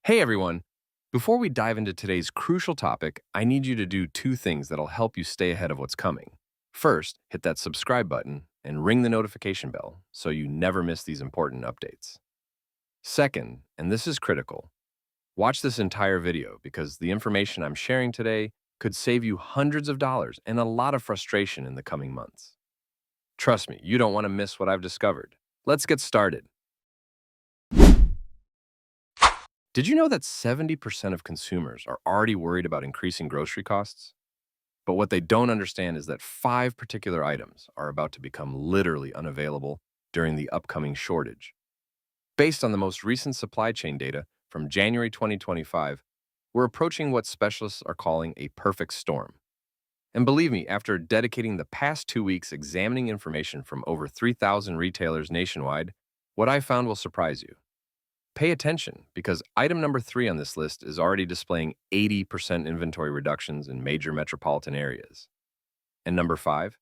Hey everyone! Before we dive into today's crucial topic, I need you to do two things that'll help you stay ahead of what's coming. First, hit that subscribe button and ring the notification bell so you never miss these important updates. Second, and this is critical, watch this entire video because the information I'm sharing today could save you hundreds of dollars and a lot of frustration in the coming months. Trust me, you don't want to miss what I've discovered. Let's get started. Did you know that 70% of consumers are already worried about increasing grocery costs? But what they don't understand is that five particular items are about to become literally unavailable during the upcoming shortage. Based on the most recent supply chain data from January 2025, we're approaching what specialists are calling a perfect storm. And believe me, after dedicating the past 2 weeks examining information from over 3,000 retailers nationwide, what I found will surprise you. Pay attention because item number 3 on this list is already displaying 80% inventory reductions in major metropolitan areas. And number 5,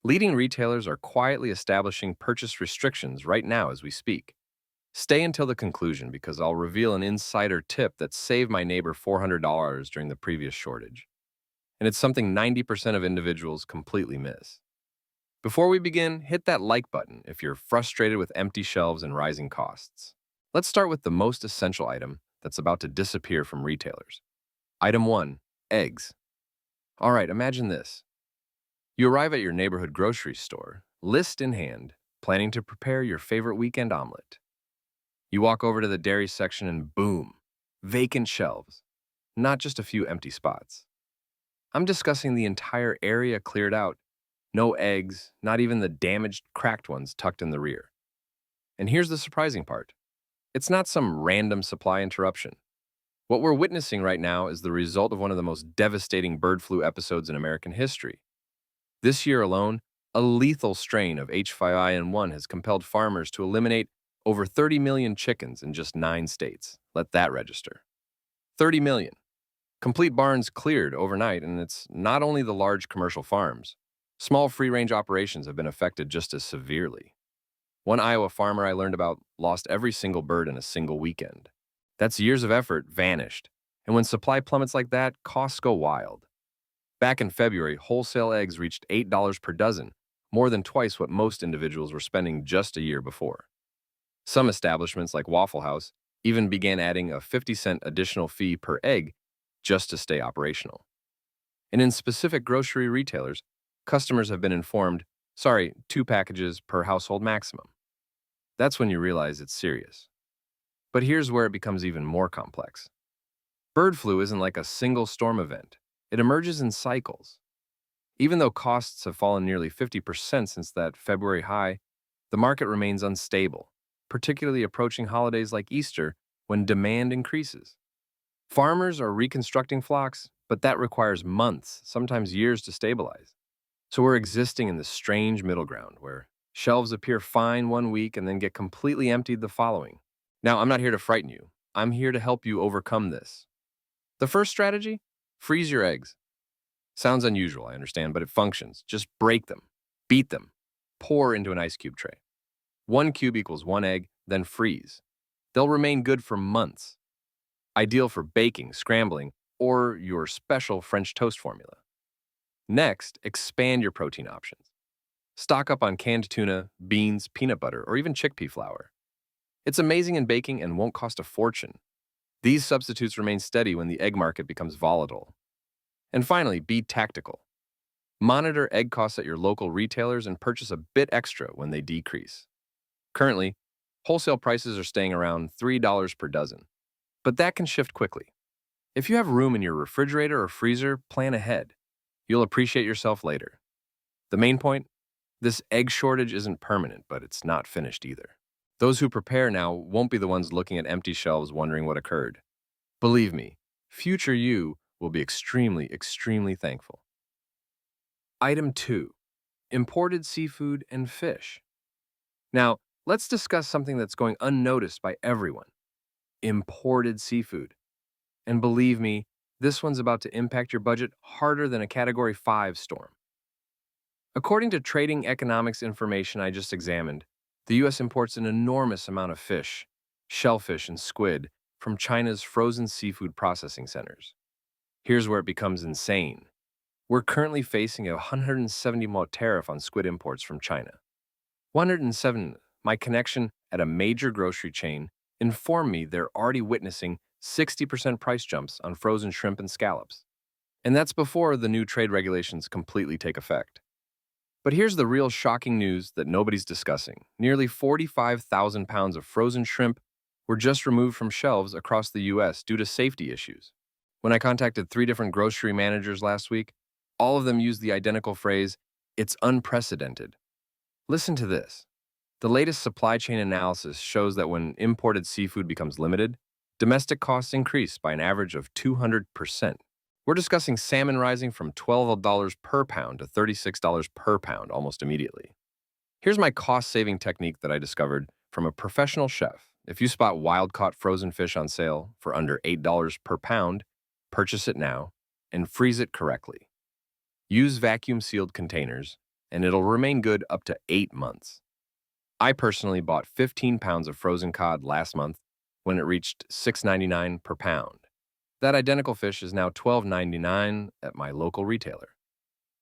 leading retailers are quietly establishing purchase restrictions right now as we speak. Stay until the conclusion because I'll reveal an insider tip that saved my neighbor $400 during the previous shortage. And it's something 90% of individuals completely miss. Before we begin, hit that like button if you're frustrated with empty shelves and rising costs. Let's start with the most essential item that's about to disappear from retailers. Item 1, eggs. All right, imagine this. You arrive at your neighborhood grocery store, list in hand, planning to prepare your favorite weekend omelet. You walk over to the dairy section and boom, vacant shelves, not just a few empty spots. I'm discussing the entire area cleared out. No eggs, not even the damaged, cracked ones tucked in the rear. And here's the surprising part. It's not some random supply interruption. What we're witnessing right now is the result of one of the most devastating bird flu episodes in American history. This year alone, a lethal strain of H5N1 has compelled farmers to eliminate over 30 million chickens in just 9 states. Let that register. 30 million. Complete barns cleared overnight, and it's not only the large commercial farms. Small free-range operations have been affected just as severely. One Iowa farmer I learned about lost every single bird in a single weekend. That's years of effort vanished. And when supply plummets like that, costs go wild. Back in February, wholesale eggs reached $8 per dozen, more than twice what most individuals were spending just a year before. Some establishments, like Waffle House, even began adding a 50-cent additional fee per egg just to stay operational. And in specific grocery retailers, customers have been informed, sorry, 2 packages per household maximum. That's when you realize it's serious. But here's where it becomes even more complex. Bird flu isn't like a single storm event. It emerges in cycles. Even though costs have fallen nearly 50% since that February high, the market remains unstable, particularly approaching holidays like Easter when demand increases. Farmers are reconstructing flocks, but that requires months, sometimes years to stabilize. So we're existing in this strange middle ground where shelves appear fine one week and then get completely emptied the following. Now, I'm not here to frighten you. I'm here to help you overcome this. The first strategy? Freeze your eggs. Sounds unusual, I understand, but it functions. Just break them, beat them, pour into an ice cube tray. 1 cube equals 1 egg, then freeze. They'll remain good for months. Ideal for baking, scrambling, or your special French toast formula. Next, expand your protein options. Stock up on canned tuna, beans, peanut butter, or even chickpea flour. It's amazing in baking and won't cost a fortune. These substitutes remain steady when the egg market becomes volatile. And finally, be tactical. Monitor egg costs at your local retailers and purchase a bit extra when they decrease. Currently, wholesale prices are staying around $3 per dozen, but that can shift quickly. If you have room in your refrigerator or freezer, plan ahead. You'll appreciate yourself later. The main point? This egg shortage isn't permanent, but it's not finished either. Those who prepare now won't be the ones looking at empty shelves wondering what occurred. Believe me, future you will be extremely, extremely thankful. Item 2, imported seafood and fish. Now, let's discuss something that's going unnoticed by everyone. Imported seafood. And believe me, this one's about to impact your budget harder than a Category 5 storm. According to trading economics information I just examined, the U.S. imports an enormous amount of fish, shellfish, and squid from China's frozen seafood processing centers. Here's where it becomes insane. We're currently facing a 170% tariff on squid imports from China. 107. My connection at a major grocery chain informed me they're already witnessing 60% price jumps on frozen shrimp and scallops. And that's before the new trade regulations completely take effect. But here's the real shocking news that nobody's discussing. Nearly 45,000 pounds of frozen shrimp were just removed from shelves across the US due to safety issues. When I contacted 3 different grocery managers last week, all of them used the identical phrase, "It's unprecedented." Listen to this. The latest supply chain analysis shows that when imported seafood becomes limited, domestic costs increase by an average of 200%. We're discussing salmon rising from $12 per pound to $36 per pound almost immediately. Here's my cost-saving technique that I discovered from a professional chef. If you spot wild-caught frozen fish on sale for under $8 per pound, purchase it now and freeze it correctly. Use vacuum-sealed containers, and it'll remain good up to 8 months. I personally bought 15 pounds of frozen cod last month when it reached $6.99 per pound. That identical fish is now $12.99 at my local retailer.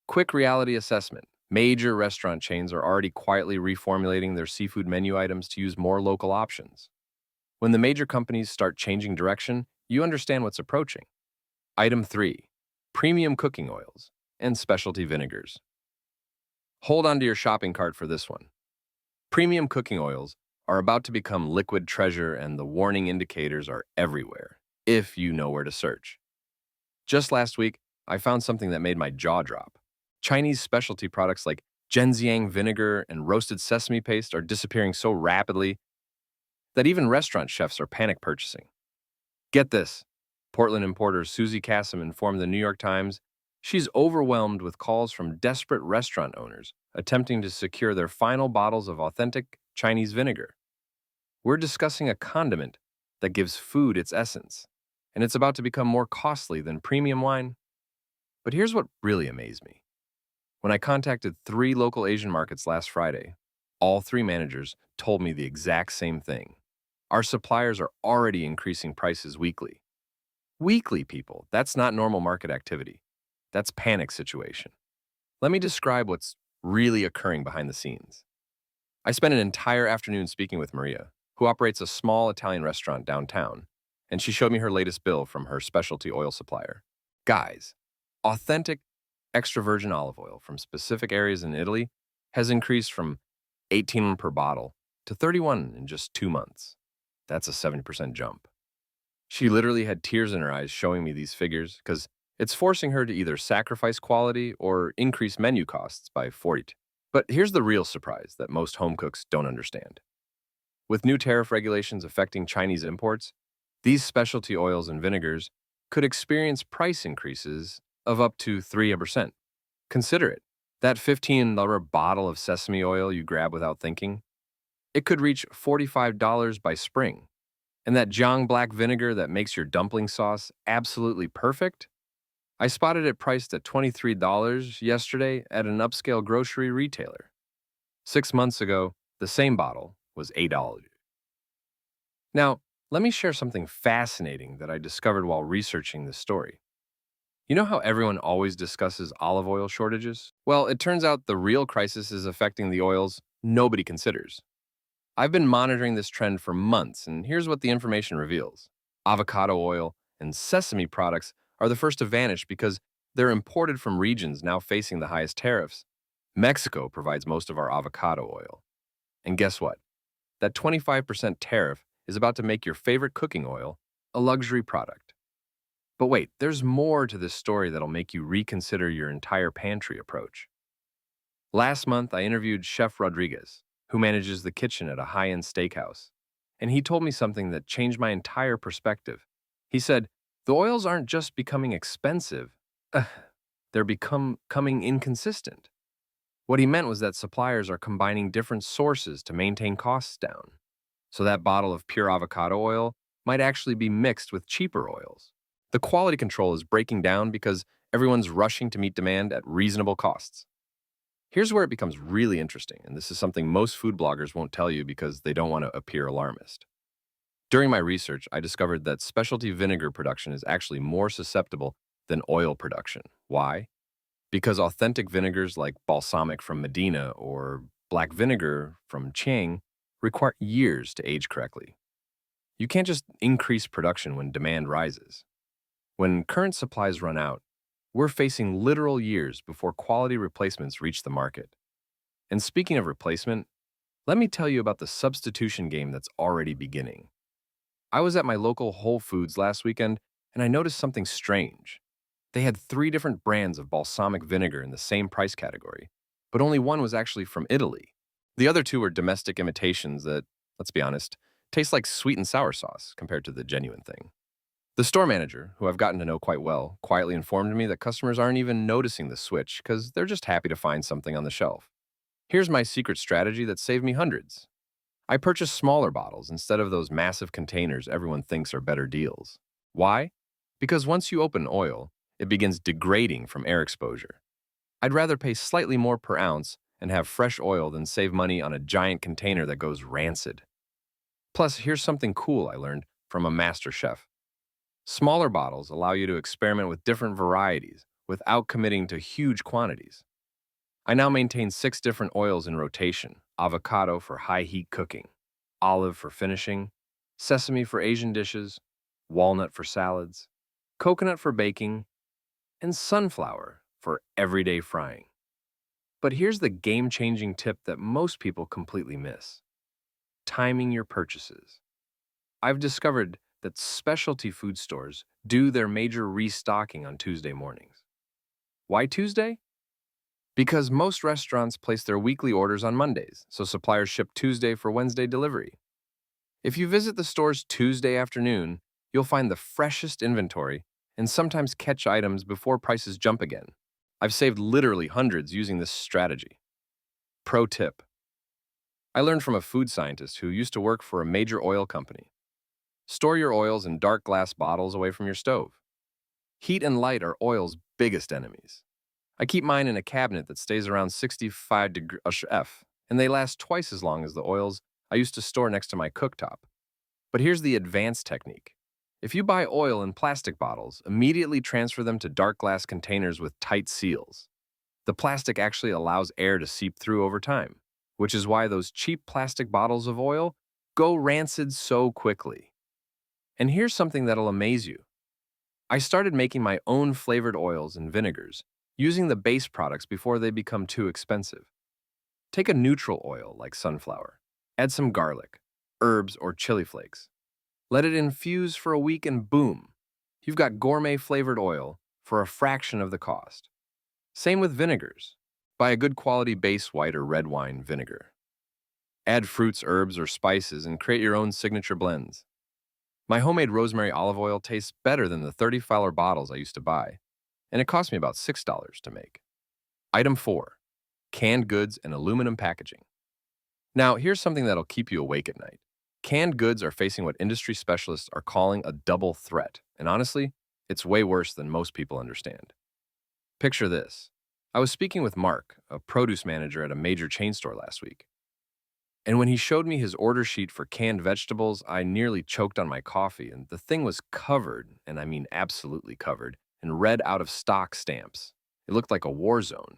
Quick reality assessment. Major restaurant chains are already quietly reformulating their seafood menu items to use more local options. When the major companies start changing direction, you understand what's approaching. Item 3. Premium cooking oils and specialty vinegars. Hold on to your shopping cart for this one. Premium cooking oils are about to become liquid treasure, and the warning indicators are everywhere, if you know where to search. Just last week, I found something that made my jaw drop. Chinese specialty products like Zhenjiang vinegar and roasted sesame paste are disappearing so rapidly that even restaurant chefs are panic purchasing. Get this. Portland importer Susie Kassem informed the New York Times she's overwhelmed with calls from desperate restaurant owners attempting to secure their final bottles of authentic Chinese vinegar. We're discussing a condiment that gives food its essence, and it's about to become more costly than premium wine. But here's what really amazed me. When I contacted 3 local Asian markets last Friday, all 3 managers told me the exact same thing. Our suppliers are already increasing prices weekly. Weekly, people. That's not normal market activity. That's panic situation. Let me describe what's really occurring behind the scenes. I spent an entire afternoon speaking with Maria, who operates a small Italian restaurant downtown, and she showed me her latest bill from her specialty oil supplier. Guys, authentic extra virgin olive oil from specific areas in Italy has increased from 18 per bottle to 31 in just 2 months. That's a 70% jump. She literally had tears in her eyes showing me these figures because it's forcing her to either sacrifice quality or increase menu costs by 40%. But here's the real surprise that most home cooks don't understand. With new tariff regulations affecting Chinese imports, these specialty oils and vinegars could experience price increases of up to 3%. Consider it. That $15 bottle of sesame oil you grab without thinking, it could reach $45 by spring. And that Jiang black vinegar that makes your dumpling sauce absolutely perfect, I spotted it priced at $23 yesterday at an upscale grocery retailer. 6 months ago, the same bottle was $8. Now, let me share something fascinating that I discovered while researching this story. You know how everyone always discusses olive oil shortages? Well, it turns out the real crisis is affecting the oils nobody considers. I've been monitoring this trend for months, and here's what the information reveals. Avocado oil and sesame products are the first to vanish because they're imported from regions now facing the highest tariffs. Mexico provides most of our avocado oil. And guess what? That 25% tariff is about to make your favorite cooking oil a luxury product. But wait, there's more to this story that'll make you reconsider your entire pantry approach. Last month, I interviewed Chef Rodriguez, who manages the kitchen at a high-end steakhouse, and he told me something that changed my entire perspective. He said, the oils aren't just becoming expensive, they're becoming inconsistent. What he meant was that suppliers are combining different sources to maintain costs down. So that bottle of pure avocado oil might actually be mixed with cheaper oils. The quality control is breaking down because everyone's rushing to meet demand at reasonable costs. Here's where it becomes really interesting, and this is something most food bloggers won't tell you because they don't want to appear alarmist. During my research, I discovered that specialty vinegar production is actually more susceptible than oil production. Why? Because authentic vinegars like balsamic from Medina or black vinegar from Chiang require years to age correctly. You can't just increase production when demand rises. When current supplies run out, we're facing literal years before quality replacements reach the market. And speaking of replacement, let me tell you about the substitution game that's already beginning. I was at my local Whole Foods last weekend and I noticed something strange. They had three different brands of balsamic vinegar in the same price category, but only one was actually from Italy. The other two were domestic imitations that, let's be honest, taste like sweet and sour sauce compared to the genuine thing. The store manager, who I've gotten to know quite well, quietly informed me that customers aren't even noticing the switch because they're just happy to find something on the shelf. Here's my secret strategy that saved me hundreds. I purchase smaller bottles instead of those massive containers everyone thinks are better deals. Why? Because once you open oil, it begins degrading from air exposure. I'd rather pay slightly more per ounce and have fresh oil than save money on a giant container that goes rancid. Plus, here's something cool I learned from a master chef. Smaller bottles allow you to experiment with different varieties without committing to huge quantities. I now maintain 6 different oils in rotation: avocado for high heat cooking, olive for finishing, sesame for Asian dishes, walnut for salads, coconut for baking, and sunflower for everyday frying. But here's the game changing tip that most people completely miss: timing your purchases. I've discovered that specialty food stores do their major restocking on Tuesday mornings. Why Tuesday? Because most restaurants place their weekly orders on Mondays, so suppliers ship Tuesday for Wednesday delivery. If you visit the stores Tuesday afternoon, you'll find the freshest inventory and sometimes catch items before prices jump again. I've saved literally hundreds using this strategy. Pro tip: I learned from a food scientist who used to work for a major oil company. Store your oils in dark glass bottles away from your stove. Heat and light are oil's biggest enemies. I keep mine in a cabinet that stays around 65 degrees F, and they last twice as long as the oils I used to store next to my cooktop. But here's the advanced technique. If you buy oil in plastic bottles, immediately transfer them to dark glass containers with tight seals. The plastic actually allows air to seep through over time, which is why those cheap plastic bottles of oil go rancid so quickly. And here's something that'll amaze you. I started making my own flavored oils and vinegars, using the base products before they become too expensive. Take a neutral oil like sunflower. Add some garlic, herbs, or chili flakes. Let it infuse for a week and boom, you've got gourmet flavored oil for a fraction of the cost. Same with vinegars. Buy a good quality base white or red wine vinegar. Add fruits, herbs, or spices and create your own signature blends. My homemade rosemary olive oil tastes better than the $30 bottles I used to buy, and it cost me about $6 to make. Item 4. Canned goods and aluminum packaging. Now, here's something that'll keep you awake at night. Canned goods are facing what industry specialists are calling a double threat, and honestly, it's way worse than most people understand. Picture this. I was speaking with Mark, a produce manager at a major chain store last week. And when he showed me his order sheet for canned vegetables, I nearly choked on my coffee, and the thing was covered, and I mean absolutely covered, in red out-of-stock stamps. It looked like a war zone.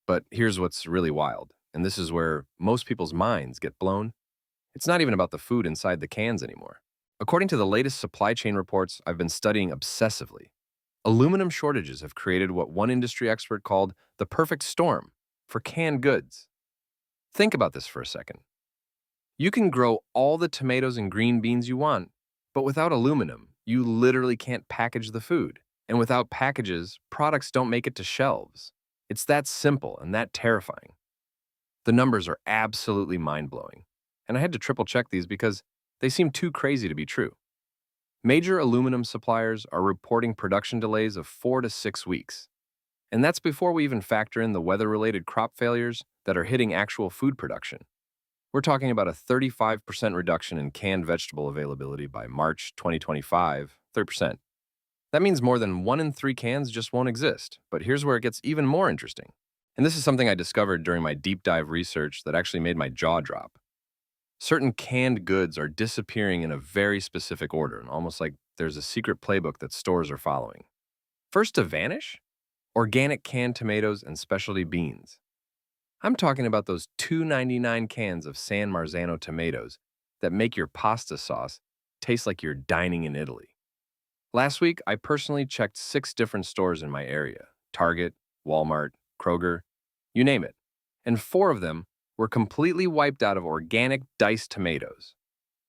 But here's what's really wild, and this is where most people's minds get blown. It's not even about the food inside the cans anymore. According to the latest supply chain reports I've been studying obsessively, aluminum shortages have created what one industry expert called the perfect storm for canned goods. Think about this for a second. You can grow all the tomatoes and green beans you want, but without aluminum, you literally can't package the food. And without packages, products don't make it to shelves. It's that simple and that terrifying. The numbers are absolutely mind-blowing, and I had to triple-check these because they seem too crazy to be true. Major aluminum suppliers are reporting production delays of 4 to 6 weeks, and that's before we even factor in the weather-related crop failures that are hitting actual food production. We're talking about a 35% reduction in canned vegetable availability by March 2025, 30%. That means more than 1 in 3 cans just won't exist. But here's where it gets even more interesting. And this is something I discovered during my deep dive research that actually made my jaw drop. Certain canned goods are disappearing in a very specific order, and almost like there's a secret playbook that stores are following. First to vanish, organic canned tomatoes and specialty beans. I'm talking about those $2.99 cans of San Marzano tomatoes that make your pasta sauce taste like you're dining in Italy. Last week, I personally checked 6 different stores in my area: Target, Walmart, Kroger, you name it. And 4 of them were completely wiped out of organic diced tomatoes,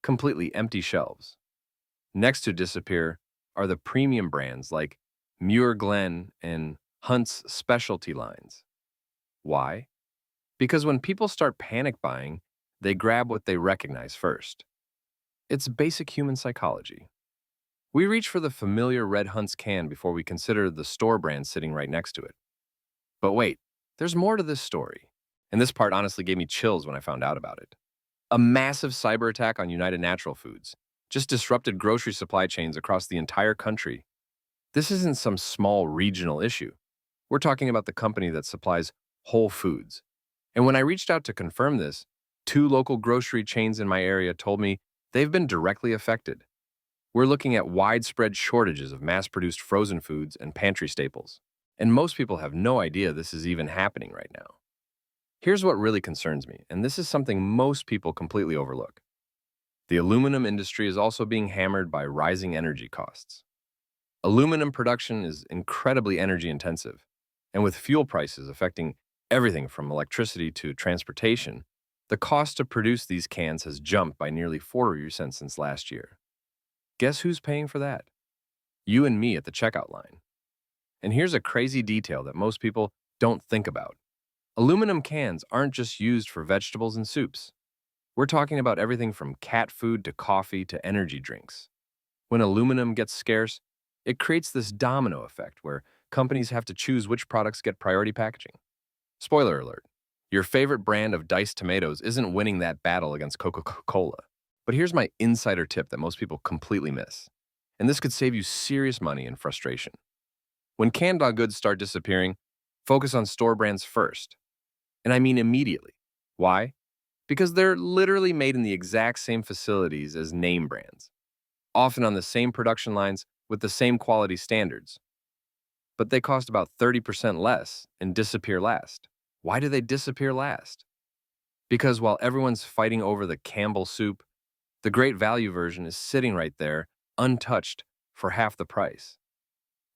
completely empty shelves. Next to disappear are the premium brands like Muir Glen and Hunt's specialty lines. Why? Because when people start panic buying, they grab what they recognize first. It's basic human psychology. We reach for the familiar Red Hunt's can before we consider the store brand sitting right next to it. But wait, there's more to this story. And this part honestly gave me chills when I found out about it. A massive cyber attack on United Natural Foods just disrupted grocery supply chains across the entire country. This isn't some small regional issue. We're talking about the company that supplies Whole Foods. And when I reached out to confirm this, 2 local grocery chains in my area told me they've been directly affected. We're looking at widespread shortages of mass-produced frozen foods and pantry staples. And most people have no idea this is even happening right now. Here's what really concerns me, and this is something most people completely overlook. The aluminum industry is also being hammered by rising energy costs. Aluminum production is incredibly energy intensive, and with fuel prices affecting everything from electricity to transportation, the cost to produce these cans has jumped by nearly 40% since last year. Guess who's paying for that? You and me at the checkout line. And here's a crazy detail that most people don't think about. Aluminum cans aren't just used for vegetables and soups. We're talking about everything from cat food to coffee to energy drinks. When aluminum gets scarce, it creates this domino effect where companies have to choose which products get priority packaging. Spoiler alert, your favorite brand of diced tomatoes isn't winning that battle against Coca-Cola. But here's my insider tip that most people completely miss. And this could save you serious money and frustration. When canned dog goods start disappearing, focus on store brands first. And I mean immediately. Why? Because they're literally made in the exact same facilities as name brands, often on the same production lines with the same quality standards. But they cost about 30% less and disappear last. Why do they disappear last? Because while everyone's fighting over the Campbell soup, the great value version is sitting right there, untouched, for half the price.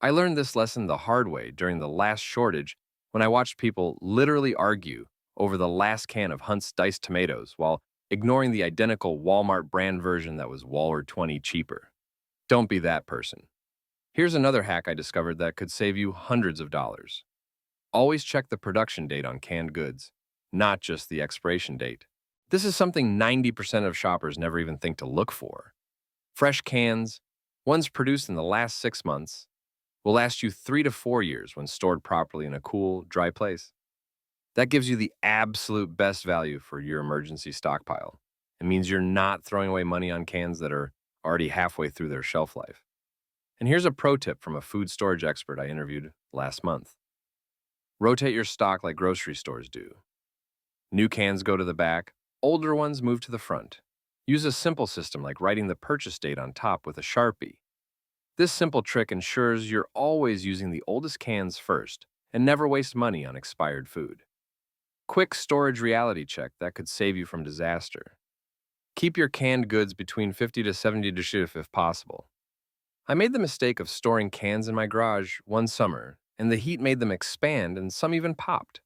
I learned this lesson the hard way during the last shortage when I watched people literally argue over the last can of Hunt's diced tomatoes while ignoring the identical Walmart brand version that was $1.20 cheaper. Don't be that person. Here's another hack I discovered that could save you hundreds of dollars. Always check the production date on canned goods, not just the expiration date. This is something 90% of shoppers never even think to look for. Fresh cans, ones produced in the last 6 months, will last you 3 to 4 years when stored properly in a cool, dry place. That gives you the absolute best value for your emergency stockpile. It means you're not throwing away money on cans that are already halfway through their shelf life. And here's a pro tip from a food storage expert I interviewed last month. Rotate your stock like grocery stores do. New cans go to the back, older ones move to the front. Use a simple system like writing the purchase date on top with a Sharpie. This simple trick ensures you're always using the oldest cans first and never waste money on expired food. Quick storage reality check that could save you from disaster. Keep your canned goods between 50 to 70 degrees if possible. I made the mistake of storing cans in my garage one summer, and the heat made them expand and some even popped.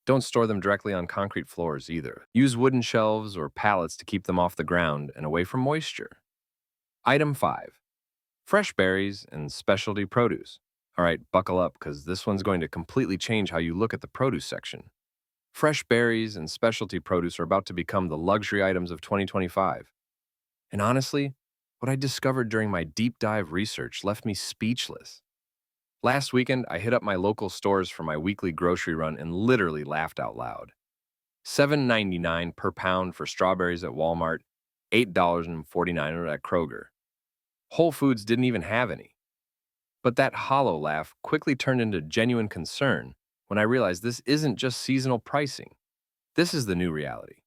Don't store them directly on concrete floors either. Use wooden shelves or pallets to keep them off the ground and away from moisture. Item 5. Fresh berries and specialty produce. All right, buckle up because this one's going to completely change how you look at the produce section. Fresh berries and specialty produce are about to become the luxury items of 2025. And honestly, what I discovered during my deep dive research left me speechless. Last weekend, I hit up my local stores for my weekly grocery run and literally laughed out loud. $7.99 per pound for strawberries at Walmart, $8.49 at Kroger. Whole Foods didn't even have any. But that hollow laugh quickly turned into genuine concern when I realized this isn't just seasonal pricing. This is the new reality.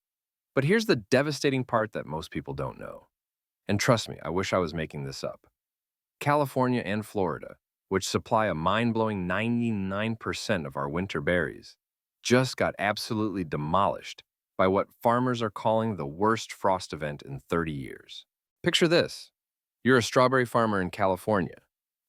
But here's the devastating part that most people don't know. And trust me, I wish I was making this up. California and Florida, which supply a mind-blowing 99% of our winter berries, just got absolutely demolished by what farmers are calling the worst frost event in 30 years. Picture this. You're a strawberry farmer in California.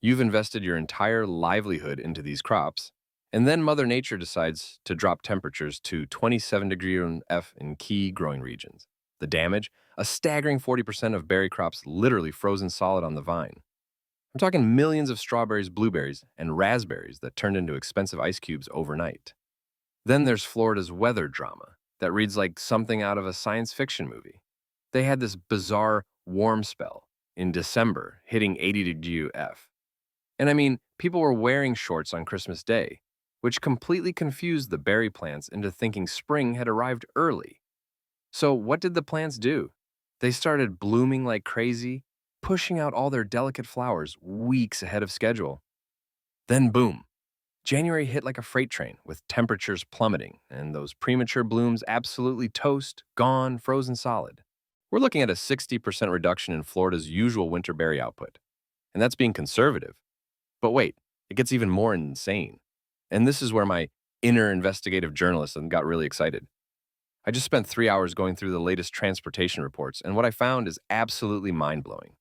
You've invested your entire livelihood into these crops, and then Mother Nature decides to drop temperatures to 27 degrees F in key growing regions. The damage? A staggering 40% of berry crops literally frozen solid on the vine. I'm talking millions of strawberries, blueberries, and raspberries that turned into expensive ice cubes overnight. Then there's Florida's weather drama that reads like something out of a science fiction movie. They had this bizarre warm spell in December, hitting 80 degrees F. And I mean, people were wearing shorts on Christmas Day, which completely confused the berry plants into thinking spring had arrived early. So what did the plants do? They started blooming like crazy, pushing out all their delicate flowers weeks ahead of schedule. Then boom, January hit like a freight train with temperatures plummeting and those premature blooms absolutely toast, gone, frozen solid. We're looking at a 60% reduction in Florida's usual winter berry output. And that's being conservative. But wait, it gets even more insane. And this is where my inner investigative journalist got really excited. I just spent 3 hours going through the latest transportation reports, and what I found is absolutely mind-blowing.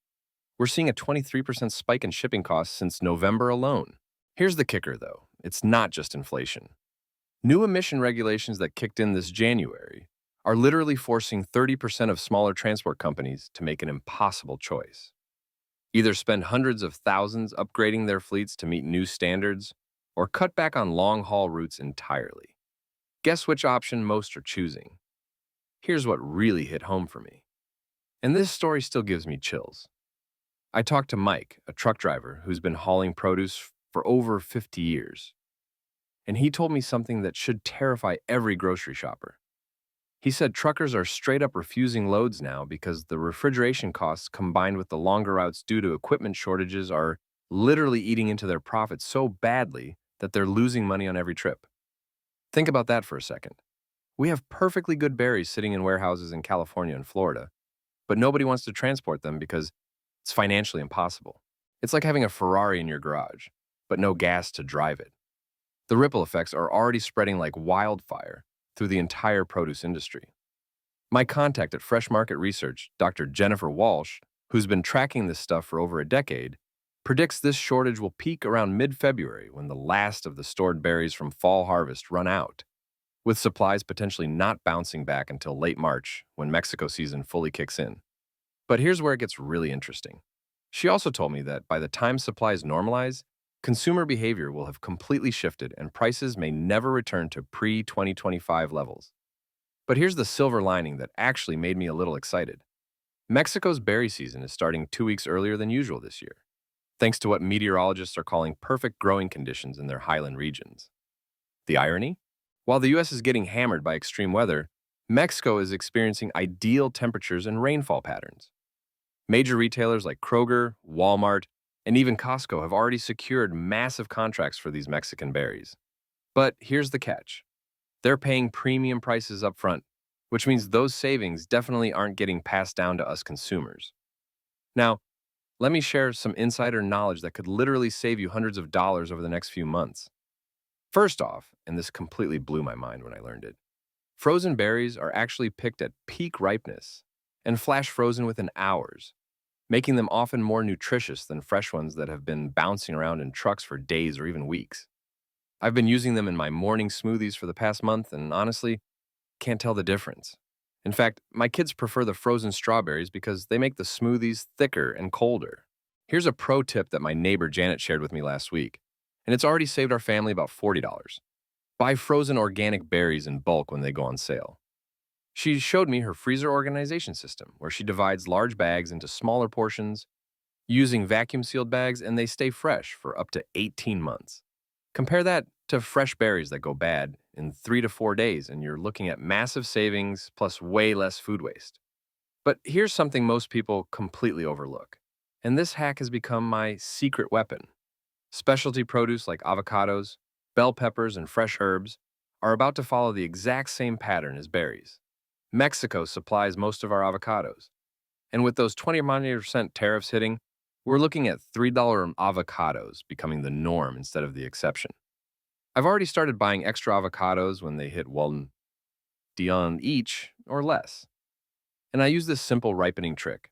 We're seeing a 23% spike in shipping costs since November alone. Here's the kicker, though. It's not just inflation. New emission regulations that kicked in this January are literally forcing 30% of smaller transport companies to make an impossible choice. Either spend hundreds of thousands upgrading their fleets to meet new standards, or cut back on long-haul routes entirely. Guess which option most are choosing? Here's what really hit home for me. And this story still gives me chills. I talked to Mike, a truck driver who's been hauling produce for over 50 years. And he told me something that should terrify every grocery shopper. He said truckers are straight up refusing loads now because the refrigeration costs combined with the longer routes due to equipment shortages are literally eating into their profits so badly that they're losing money on every trip. Think about that for a second. We have perfectly good berries sitting in warehouses in California and Florida, but nobody wants to transport them because it's financially impossible. It's like having a Ferrari in your garage, but no gas to drive it. The ripple effects are already spreading like wildfire through the entire produce industry. My contact at Fresh Market Research, Dr. Jennifer Walsh, who's been tracking this stuff for over a decade, predicts this shortage will peak around mid-February when the last of the stored berries from fall harvest run out, with supplies potentially not bouncing back until late March when Mexico season fully kicks in. But here's where it gets really interesting. She also told me that by the time supplies normalize, consumer behavior will have completely shifted and prices may never return to pre-2025 levels. But here's the silver lining that actually made me a little excited. Mexico's berry season is starting 2 weeks earlier than usual this year, thanks to what meteorologists are calling perfect growing conditions in their highland regions. The irony? While the U.S. is getting hammered by extreme weather, Mexico is experiencing ideal temperatures and rainfall patterns. Major retailers like Kroger, Walmart, and even Costco have already secured massive contracts for these Mexican berries. But here's the catch. They're paying premium prices up front, which means those savings definitely aren't getting passed down to us consumers. Now, let me share some insider knowledge that could literally save you hundreds of dollars over the next few months. First off, and this completely blew my mind when I learned it, frozen berries are actually picked at peak ripeness and flash frozen within hours, making them often more nutritious than fresh ones that have been bouncing around in trucks for days or even weeks. I've been using them in my morning smoothies for the past month and honestly, can't tell the difference. In fact, my kids prefer the frozen strawberries because they make the smoothies thicker and colder. Here's a pro tip that my neighbor Janet shared with me last week, and it's already saved our family about $40. Buy frozen organic berries in bulk when they go on sale. She showed me her freezer organization system, where she divides large bags into smaller portions, using vacuum-sealed bags, and they stay fresh for up to 18 months. Compare that to fresh berries that go bad in 3 to 4 days, and you're looking at massive savings plus way less food waste. But here's something most people completely overlook, and this hack has become my secret weapon. Specialty produce like avocados, bell peppers, and fresh herbs are about to follow the exact same pattern as berries. Mexico supplies most of our avocados. And with those 20% tariffs hitting, we're looking at $3 avocados becoming the norm instead of the exception. I've already started buying extra avocados when they hit $1 each or less. And I use this simple ripening trick.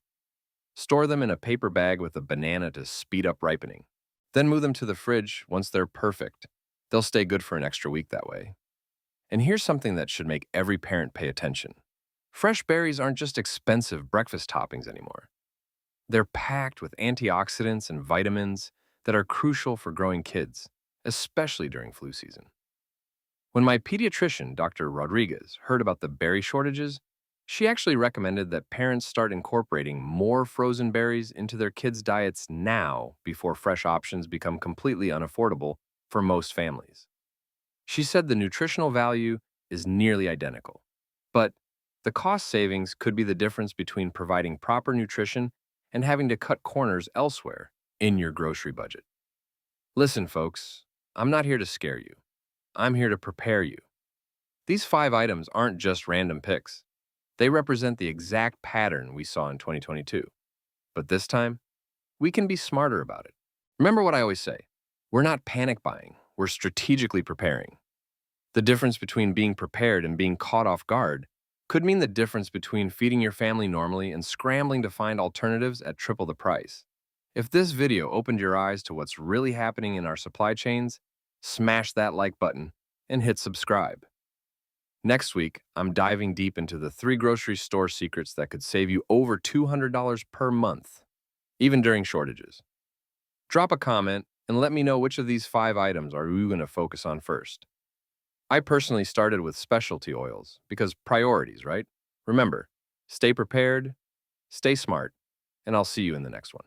Store them in a paper bag with a banana to speed up ripening. Then move them to the fridge once they're perfect. They'll stay good for an extra week that way. And here's something that should make every parent pay attention. Fresh berries aren't just expensive breakfast toppings anymore. They're packed with antioxidants and vitamins that are crucial for growing kids, especially during flu season. When my pediatrician, Dr. Rodriguez, heard about the berry shortages, she actually recommended that parents start incorporating more frozen berries into their kids' diets now before fresh options become completely unaffordable for most families. She said the nutritional value is nearly identical, but the cost savings could be the difference between providing proper nutrition and having to cut corners elsewhere in your grocery budget. Listen, folks, I'm not here to scare you. I'm here to prepare you. These 5 items aren't just random picks. They represent the exact pattern we saw in 2022. But this time, we can be smarter about it. Remember what I always say, we're not panic buying, we're strategically preparing. The difference between being prepared and being caught off guard could mean the difference between feeding your family normally and scrambling to find alternatives at triple the price. If this video opened your eyes to what's really happening in our supply chains, smash that like button and hit subscribe. Next week, I'm diving deep into the 3 grocery store secrets that could save you over $200 per month, even during shortages. Drop a comment and let me know which of these 5 items are you going to focus on first. I personally started with specialty oils because priorities, right? Remember, stay prepared, stay smart, and I'll see you in the next one.